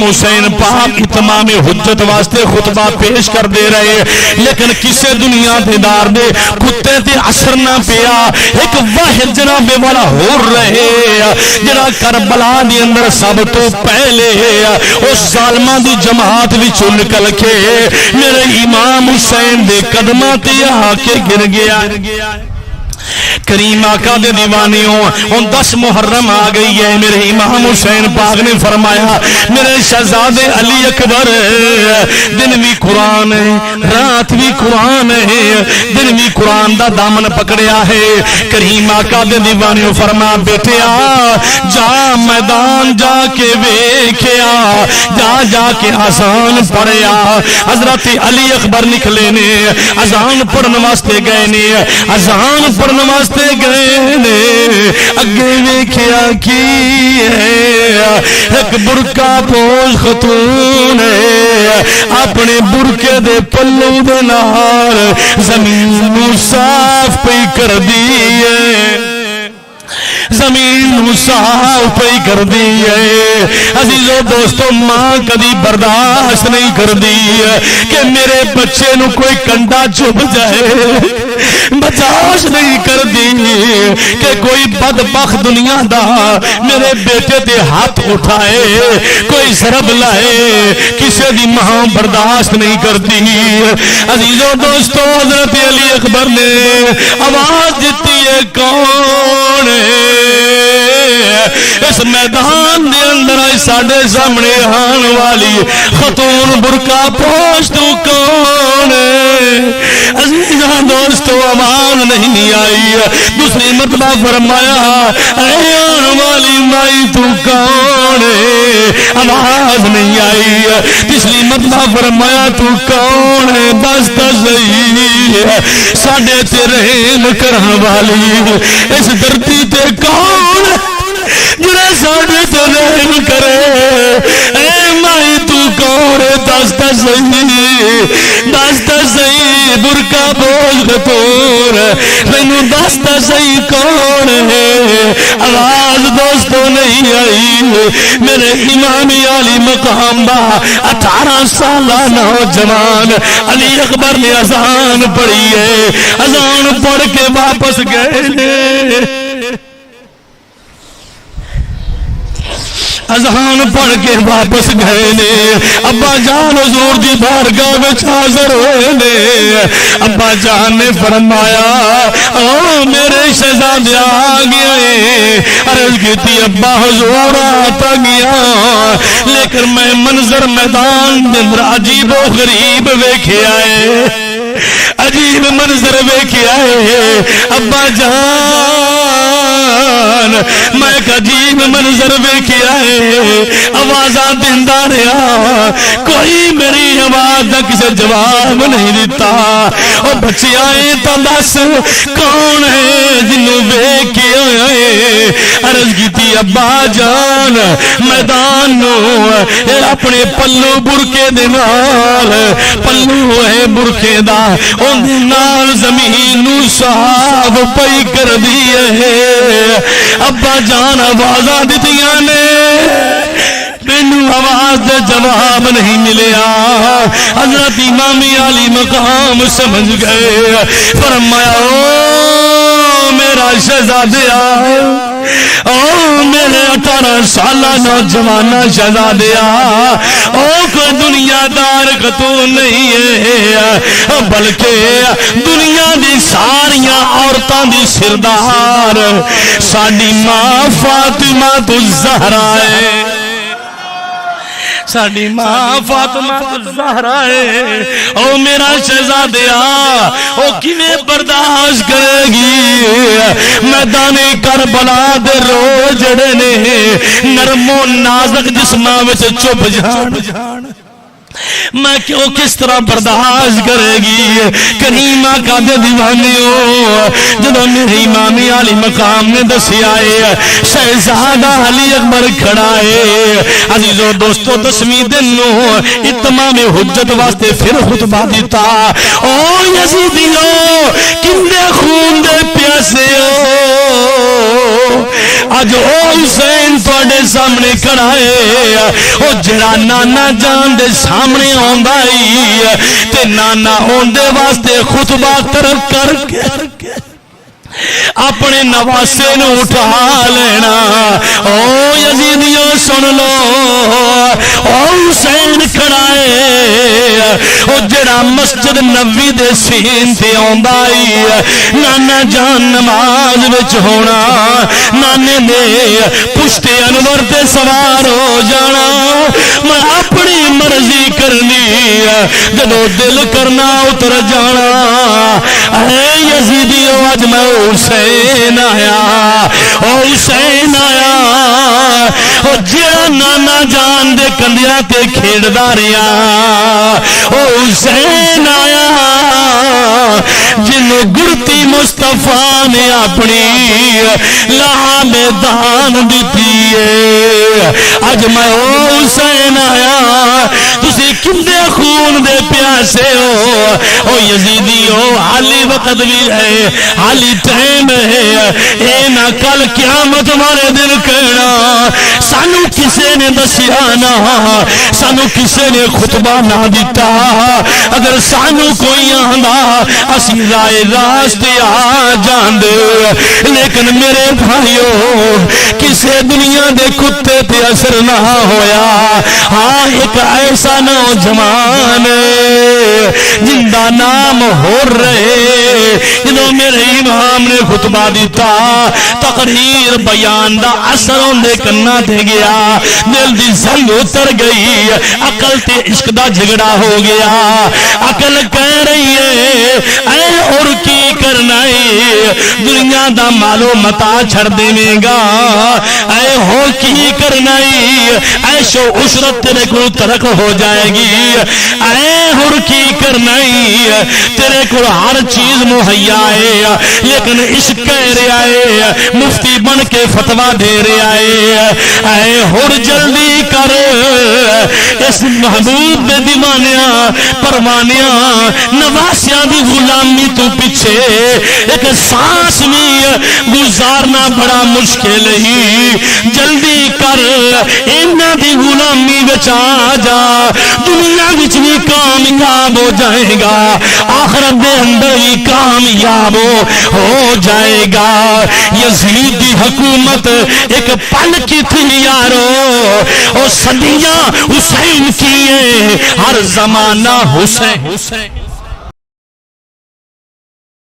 حسین پاک اتمام حجت واسطے خطبہ پیش کر دے رہے لیکن کسے دنیا دے دار دے کتے تے اثر نہ پیا ایک واحد جناب والا ہو رہے جنا کربلا دی اندر سب تو پہلے اس ظالمان دی جماعت وچوں نکل کے میرے امام حسین دے قدماں تے آ کے گر گیا کریم آقا دے دیوانیوں ان 10 محرم آ گئی ہے میرے امام حسین پاک نے فرمایا میرے شہزادے علی اکبر دن بھی قرآن ہے رات بھی قرآن ہے دن بھی قرآن دا دامن پکڑیا ہے کریم آقا دے دیوانیوں فرما بیٹیا جا میدان جا کے ویکھیا جا کے اذان پڑھیا حضرت علی اکبر نکلے نے اذان پڑھن واسطے گئے نے اذان پڑھن واسطے گئے نے اگے ویکھیا کی ہے ایک برقع پوش خاتون ہے اپنے برقے دے پلو دے نال زمین نو صاف پئی کر دی ہے زمین نو صاف پئی کر دی ہے عزیزو دوستو ماں کدی برداشت نہیں کر دی کہ میرے بچے نو کوئی کنڈا چبھ جائے برداشت نہیں کر دی کہ کوئی بدبخت دنیا دا میرے بیٹے تے ہاتھ اٹھائے کوئی ضرب لائے کسی دی ماں برداشت نہیں کرتی عزیزو دوستو حضرت علی اکبر نے آواز دیتی ہے کون ہے اس میدان دے اندر ساڈے سامنے آن والی خاتون برقع پوش تو کون ہے عزیزاں دوستو آواز نہیں آئی دوسری مرتبہ فرمایا اے آن والی مائی تو کون ہے آواز نہیں آئی تیسری مرتبہ فرمایا تو کون ہے بس تو صحیح ساڈے تے رحم کرن والی اس دھرتی تے کون جڑا ساڈے تے رحم کرے اے مائی تو کون ہے دس تو صحیح برقع پوش خاتون مینوں دس تو صحیح کون ہے آواز دوستو نہیں آئی میرے امام عالی مقام دا 18 سالہ نوجوان علی اکبر نے اذان پڑھی ہے اذان پڑھ کے واپس گئے اذان پڑھ کے واپس گئے نے ابا جان حضور دی بارگاہ وچ حاضر ہوئے نے ابا جان نے فرمایا او میرے شہزادے آ گئے عرض کیتی ابا حضور آتا گیا لیکن میں منظر میدان دے اندر عجیب و غریب ویکھے آئے عجیب منظر ویکھے آئے ابا جان میں ایک عجیب منظر ویکھے آئے آوازاں دیندا رہا کوئی میری آواز دا کسے جواب نہیں دیتا او بچے آئے تو دس کون ہے جنوں ویکھ کے آئے عرض کیتی ابا جان میدان نو اپنے پلو برقے دے نال پلو ہے برقے دا اون دے نال زمین نو صاف پئی کر دی ہے ابا جان آوازاں دتیاں نے مینوں آواز دے جواب نہیں ملیا حضرت امام عالی مقام سمجھ گئے فرمایا او میرا شہزادیا او میرے 18 سالہ نوجوان شہزادیا او کوئی دنیا دار خاتون نہیں ہے بلکہ دنیا دی ساریاں عورتاں دی سردار ساڈی ماں فاطمہ الزہرا ہے ساڈی ماں فاطمہ الزہرا ہے او میرا شہزادیا او کیویں برداشت کرے گی میدان کربلا دے روز جڑے نے نرم و نازک جسماں وچ چپ جان میں کیوں کس طرح برداشت کرے گی؟ کریم آقا دے دیوانے ہو جدو میرے امام علی مقام نے دسیا ہے شہزادہ علی اکبر کھڑا ہے عزیزو دوستو 10ویں دن نو اتمام حجت واسطے پھر خطبہ دیتا او یزیدیو کندے خون دے پیاسے ہو اج او حسین تواڈے سامنے کھڑا ہے او جڑا نانا جان دے سامنے آندا ہے تے نانا اوندے واسطے خطبہ کر کے اپنے نواسے نو اٹھا لینا او یزیدیو سن لو او حسین کھڑا ہے او جڑا مسجد نبوی دے سین تے آندا ہے نانا جان نماز وچ ہونا نانے نے پشتے انور تے سوار ہو جانا میں اپنی مرضی کرنی جدو دل کرنا اتر جانا اے یزیدیو اج میں حسین آیا او حسین آیا او جڑا نانا جان دے کندیاں تے کھیڈدا رہیا او حسین آیا جنوں گرتی مصطفیٰ نے اپنی لاہ میدان دتی ہے اج میں او حسین آیا تسی کندے خون دے پیاسے ہو او یزیدیو حالی وقت بھی ہے حالی ٹائم ہے اے نہ کل قیامت والے دن کہنا سانو کسے نے دسیا نہ سانو کسے نے خطبہ نہ دیتا اگر سانو کوئی آندا اسی رائے راستے آ جاندے لیکن میرے بھائیو کسے دنیا دے کتے تے اثر نہ ہویا ہاں ایک ایسا نوجوان جن دا نام رہے جدو میرے امام نے خطبہ دیتا تقریر بیان دا اثر ہوندے کنا تے گیا دل دی زنگ اتر گئی عقل تے عشق دا جھگڑا ہو گیا عقل کہہ رہی ہے اے اور کی کرنا ہے دنیا دا مالو متا چھڑ دینے گا اے ہو کی کرنا ہے عیش و عشرت تیرے کو ترک ہو جائے گی اے اور کی کرنا ہے تیرے کو ہر چیز مہیا ہے لیکن عشق کہہ رہا ہے مفتی بن کے فتوہ دے رہا ہے اے ہور جلدی کر اس محبوب دے دیوانیاں پروانیاں نواسیاں دی غلامی تو پیچھے ایک سانس بھی گزارنا بڑا مشکل ہی جلدی کر انہاں دی غلامی وچ آ جا دنیا وچ بھی کامیاب ہو جائے گا آخرت دے اندر ہی کامیاب ہو جائے گا یزید دی حکومت ایک پل کی تھی یارو او صدیاں حسین کی ہے ہر زمانہ حسین